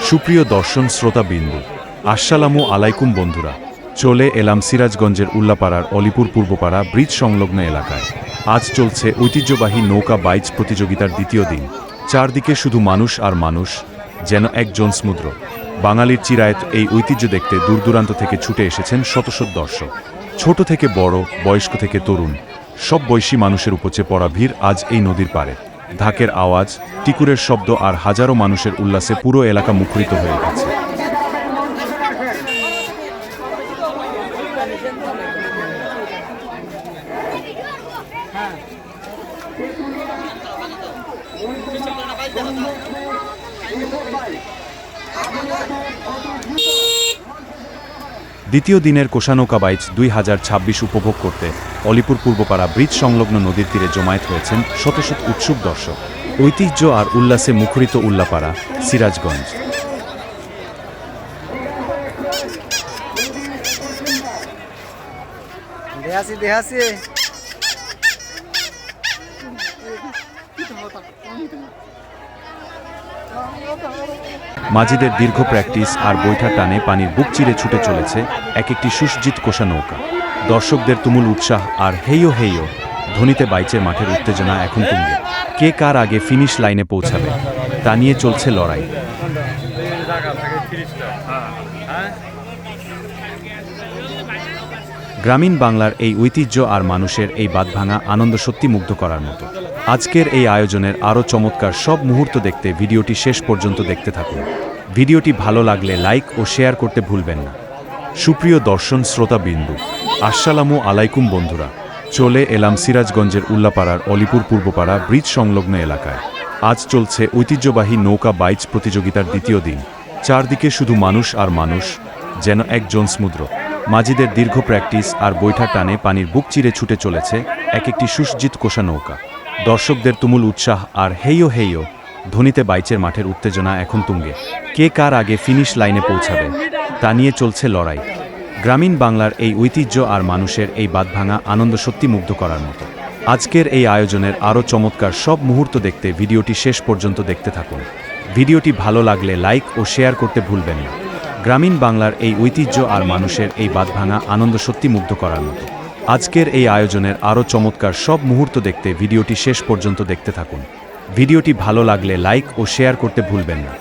সুপ্রিয় দর্শন শ্রোতাবিন্দু, আসসালামু আলাইকুম বন্ধুরা। চলে এলাম সিরাজগঞ্জের উল্লাপাড়ার অলিপুর পূর্বপাড়া ব্রিজ সংলগ্ন এলাকায়। আজ চলছে ঐতিহ্যবাহী নৌকা বাইচ প্রতিযোগিতার দ্বিতীয় দিন। চারদিকে শুধু মানুষ আর মানুষ, যেন এক জনসমুদ্র। বাঙালির চিরায়ত এই ঐতিহ্য দেখতে দূরদূরান্ত থেকে ছুটে এসেছেন শত শত দর্শক। ছোট থেকে বড়, বয়স্ক থেকে তরুণ, সব বয়সী মানুষের উপচে পড়া ভিড় আজ এই নদীর পাড়ে। ঢাকের আওয়াজ, টিকুরের শব্দ আর হাজারো মানুষের উল্লাসে পুরো এলাকা মুখরিত হয়ে উঠেছে। দ্বিতীয় দিনের কোষানৌকা বাইচ 2026 উপভোগ করতে অলিপুর পূর্বপাড়া ব্রিজ সংলগ্ন নদীর তীরে জমায়েত হয়েছেন শত শত উৎসুক দর্শক। ঐতিহ্য আর উল্লাসে মুখরিত উল্লাপাড়া, সিরাজগঞ্জ। মাঝিদের দীর্ঘ প্র্যাকটিস আর বৈঠা টানে পানির বুক চিরে ছুটে চলেছে এক একটি সুসজ্জিত কোষা নৌকা। দর্শকদের তুমুল উৎসাহ আর হেইও হেইও ধ্বনিতে বাইচের মাঠের উত্তেজনা এখন তুঙ্গে। কে কার আগে ফিনিশ লাইনে পৌঁছাবে তা নিয়ে চলছে লড়াই। গ্রামীণ বাংলার এই ঐতিহ্য আর মানুষের এই বাঁধভাঙা আনন্দ সত্যি মুগ্ধ করার মতো। আজকের এই আয়োজনের আরও চমৎকার সব মুহূর্ত দেখতে ভিডিওটি শেষ পর্যন্ত দেখতে থাকুন। ভিডিওটি ভালো লাগলে লাইক ও শেয়ার করতে ভুলবেন না। সুপ্রিয় দর্শন শ্রোতাবিন্দু, আসসালামু আলাইকুম বন্ধুরা। চলে এলাম সিরাজগঞ্জের উল্লাপাড়ার অলিপুর পূর্বপাড়া ব্রিজ সংলগ্ন এলাকায়। আজ চলছে ঐতিহ্যবাহী নৌকা বাইচ প্রতিযোগিতার দ্বিতীয় দিন। চারদিকে শুধু মানুষ আর মানুষ, যেন এক জনসমুদ্র। মাঝিদের দীর্ঘ প্র্যাকটিস আর বৈঠা টানে পানির বুক চিরে ছুটে চলেছে এক একটি সুসজ্জিত কোষা নৌকা। দর্শকদের তুমুল উৎসাহ আর হেইও হেইও ধ্বনিতে বাইচের মাঠের উত্তেজনা এখন তুঙ্গে। কে কার আগে ফিনিশ লাইনে পৌঁছাবে তা নিয়ে চলছে লড়াই। গ্রামীণ বাংলার এই ঐতিহ্য আর মানুষের এই বাঁধভাঙা আনন্দ সত্যি মুগ্ধ করার মতো। আজকের এই আয়োজনের আরও চমৎকার সব মুহূর্ত দেখতে ভিডিওটি শেষ পর্যন্ত দেখতে থাকুন। ভিডিওটি ভালো লাগলে লাইক ও শেয়ার করতে ভুলবেন না। গ্রামীণ বাংলার এই ঐতিহ্য আর মানুষের এই বাঁধভাঙা আনন্দ সত্যি মুগ্ধ করার মতো। আজকের এই আয়োজনের আরও চমৎকার সব মুহূর্ত দেখতে ভিডিওটি শেষ পর্যন্ত দেখতে থাকুন। ভিডিওটি ভালো লাগলে লাইক ও শেয়ার করতে ভুলবেন না।